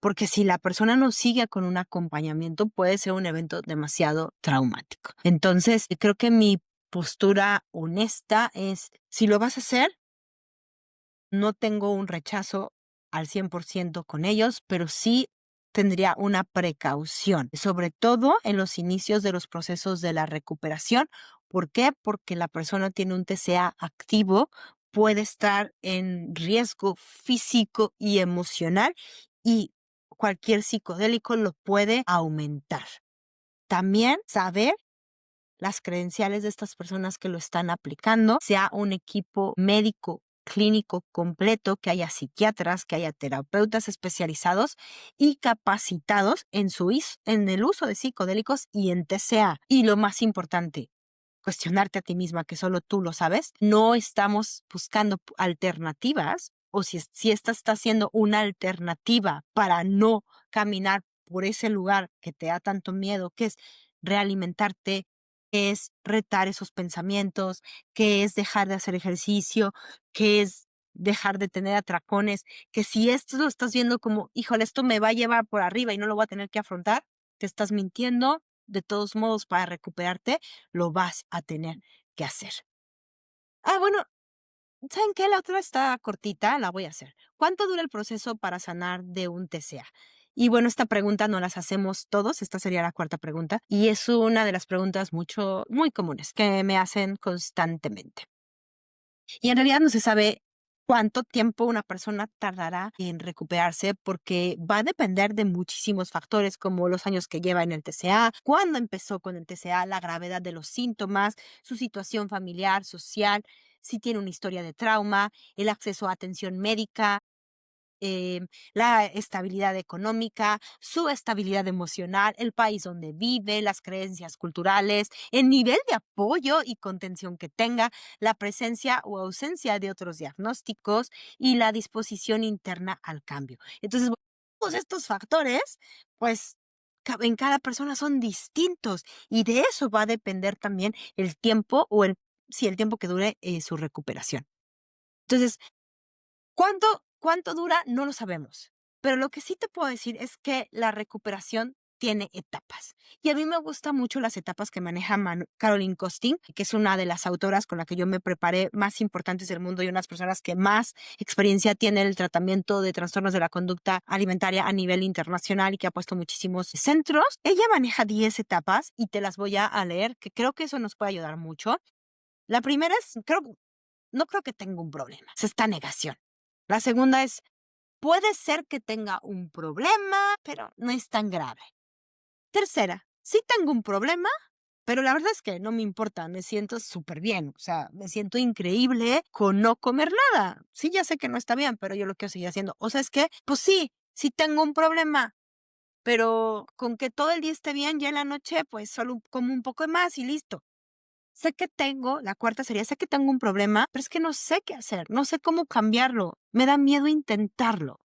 porque si la persona no sigue con un acompañamiento puede ser un evento demasiado traumático. Entonces, creo que mi postura honesta es, si lo vas a hacer, no tengo un rechazo al 100% con ellos, pero sí tendría una precaución, sobre todo en los inicios de los procesos de la recuperación. ¿Por qué? Porque la persona tiene un TCA activo, puede estar en riesgo físico y emocional y cualquier psicodélico lo puede aumentar. También saber las credenciales de estas personas que lo están aplicando, sea un equipo médico clínico completo, que haya psiquiatras, que haya terapeutas especializados y capacitados en el uso de psicodélicos y en TCA. Y lo más importante, cuestionarte a ti misma, que solo tú lo sabes. No estamos buscando alternativas o si esta está siendo una alternativa para no caminar por ese lugar que te da tanto miedo, que es realimentarte, que es retar esos pensamientos, que es dejar de hacer ejercicio, que es dejar de tener atracones, que si esto lo estás viendo como, híjole, esto me va a llevar por arriba y no lo voy a tener que afrontar, te estás mintiendo. De todos modos, para recuperarte, lo vas a tener qué hacer. Bueno, ¿saben qué? La otra está cortita, la voy a hacer. ¿Cuánto dura el proceso para sanar de un TCA? Y bueno, esta pregunta no las hacemos todos, esta sería la cuarta pregunta, y es una de las preguntas muy comunes que me hacen constantemente. Y en realidad no se sabe cuánto tiempo una persona tardará en recuperarse porque va a depender de muchísimos factores como los años que lleva en el TCA, cuándo empezó con el TCA, la gravedad de los síntomas, su situación familiar, social, si tiene una historia de trauma, el acceso a atención médica, la estabilidad económica, su estabilidad emocional, el país donde vive, las creencias culturales, el nivel de apoyo y contención que tenga, la presencia o ausencia de otros diagnósticos y la disposición interna al cambio. Entonces, bueno, todos estos factores, pues en cada persona son distintos y de eso va a depender también el tiempo si el tiempo que dure su recuperación. Entonces, ¿Cuánto dura? No lo sabemos. Pero lo que sí te puedo decir es que la recuperación tiene etapas. Y a mí me gustan mucho las etapas que maneja Caroline Costin, que es una de las autoras con la que yo me preparé más importantes del mundo y unas personas que más experiencia tiene en el tratamiento de trastornos de la conducta alimentaria a nivel internacional y que ha puesto muchísimos centros. Ella maneja 10 etapas y te las voy a leer, que creo que eso nos puede ayudar mucho. La primera es, no creo que tenga un problema, es esta negación. La segunda es, puede ser que tenga un problema, pero no es tan grave. Tercera, sí tengo un problema, pero la verdad es que no me importa, me siento súper bien, o sea, me siento increíble con no comer nada. Sí, ya sé que no está bien, pero yo lo quiero seguir haciendo. O sea, es que, pues sí tengo un problema, pero con que todo el día esté bien, ya en la noche, pues solo como un poco más y listo. La cuarta sería, sé que tengo un problema, pero es que no sé qué hacer, no sé cómo cambiarlo, me da miedo intentarlo.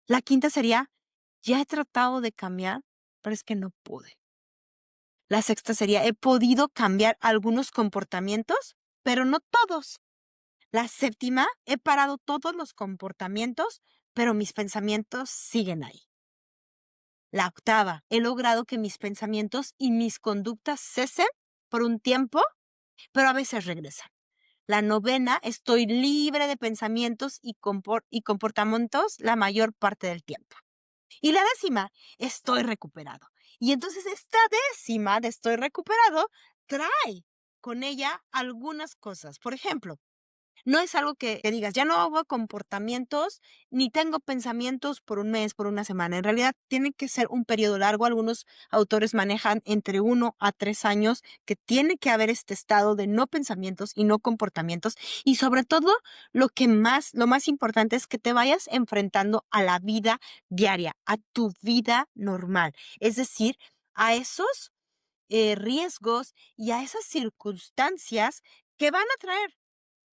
La quinta sería, ya he tratado de cambiar, pero es que no pude. La sexta sería, he podido cambiar algunos comportamientos, pero no todos. La séptima, he parado todos los comportamientos, pero mis pensamientos siguen ahí. La octava, he logrado que mis pensamientos y mis conductas cesen por un tiempo, pero a veces regresan. La novena, estoy libre de pensamientos y comportamientos la mayor parte del tiempo. Y la décima, estoy recuperado. Y entonces esta décima de estoy recuperado trae con ella algunas cosas. Por ejemplo, no es algo que digas, ya no hago comportamientos ni tengo pensamientos por un mes, por una semana. En realidad tiene que ser un periodo largo. Algunos autores manejan entre 1 a 3 años que tiene que haber este estado de no pensamientos y no comportamientos. Y sobre todo, lo más importante es que te vayas enfrentando a la vida diaria, a tu vida normal. Es decir, a esos riesgos y a esas circunstancias que van a traer,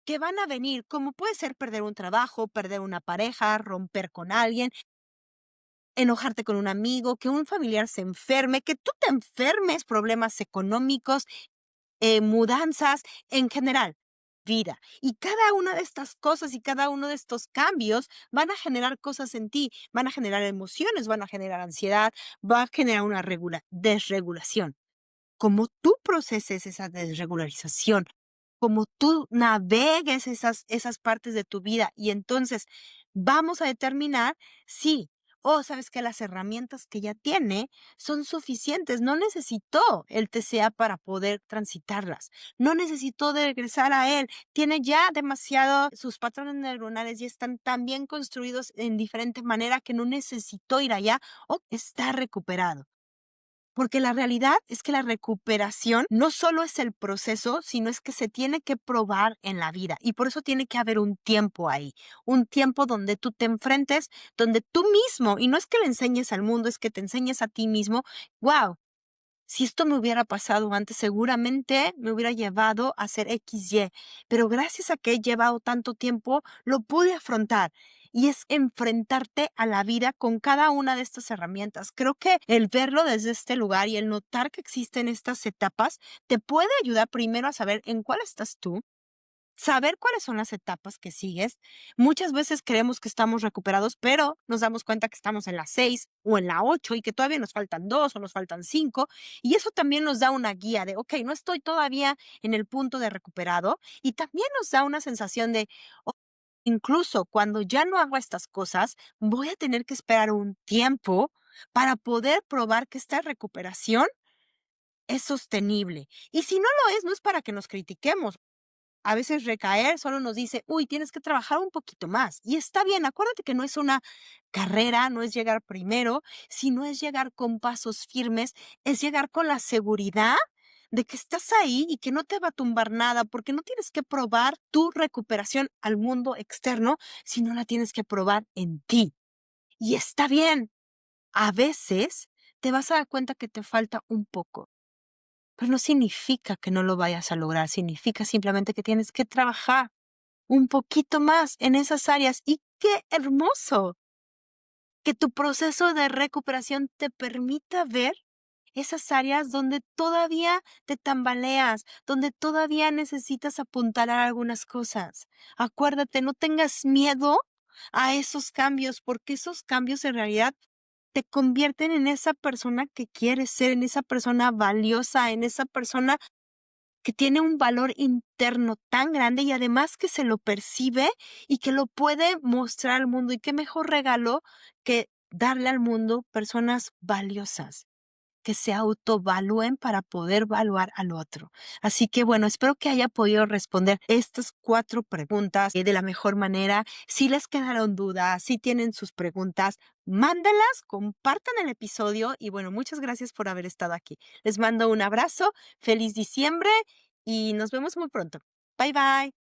que van a venir, como puede ser perder un trabajo, perder una pareja, romper con alguien, enojarte con un amigo, que un familiar se enferme, que tú te enfermes, problemas económicos, mudanzas, en general, vida. Y cada una de estas cosas y cada uno de estos cambios van a generar cosas en ti, van a generar emociones, van a generar ansiedad, va a generar una desregulación. Como tú proceses esa desregularización, como tú navegues esas partes de tu vida y entonces vamos a determinar si, sabes que las herramientas que ya tiene son suficientes, no necesitó el TCA para poder transitarlas, no necesitó de regresar a él, tiene ya demasiado, sus patrones neuronales ya están tan bien construidos en diferente manera que no necesitó ir allá o está recuperado. Porque la realidad es que la recuperación no solo es el proceso, sino es que se tiene que probar en la vida y por eso tiene que haber un tiempo ahí, un tiempo donde tú te enfrentes, donde tú mismo, y no es que le enseñes al mundo, es que te enseñes a ti mismo, wow, si esto me hubiera pasado antes, seguramente me hubiera llevado a hacer XY, pero gracias a que he llevado tanto tiempo, lo pude afrontar. Y es enfrentarte a la vida con cada una de estas herramientas. Creo que el verlo desde este lugar y el notar que existen estas etapas te puede ayudar primero a saber en cuál estás tú, saber cuáles son las etapas que sigues. Muchas veces creemos que estamos recuperados, pero nos damos cuenta que estamos en la 6 o en la 8 y que todavía nos faltan 2 o nos faltan 5. Y eso también nos da una guía de, ok, no estoy todavía en el punto de recuperado. Y también nos da una sensación de, "Oh, incluso cuando ya no hago estas cosas, voy a tener que esperar un tiempo para poder probar que esta recuperación es sostenible". Y si no lo es, no es para que nos critiquemos. A veces recaer solo nos dice, uy, tienes que trabajar un poquito más. Y está bien, acuérdate que no es una carrera, no es llegar primero, sino es llegar con pasos firmes, es llegar con la seguridad de que estás ahí y que no te va a tumbar nada, porque no tienes que probar tu recuperación al mundo externo, sino la tienes que probar en ti. Y está bien, a veces te vas a dar cuenta que te falta un poco, pero no significa que no lo vayas a lograr, significa simplemente que tienes que trabajar un poquito más en esas áreas. Y qué hermoso que tu proceso de recuperación te permita ver esas áreas donde todavía te tambaleas, donde todavía necesitas apuntalar algunas cosas. Acuérdate, no tengas miedo a esos cambios, porque esos cambios en realidad te convierten en esa persona que quieres ser, en esa persona valiosa, en esa persona que tiene un valor interno tan grande y además que se lo percibe y que lo puede mostrar al mundo. Y qué mejor regalo que darle al mundo personas valiosas que se autovalúen para poder evaluar al otro. Así que bueno, espero que haya podido responder estas 4 preguntas de la mejor manera. Si les quedaron dudas, si tienen sus preguntas, mándenlas, compartan el episodio y bueno, muchas gracias por haber estado aquí. Les mando un abrazo, feliz diciembre y nos vemos muy pronto. Bye bye.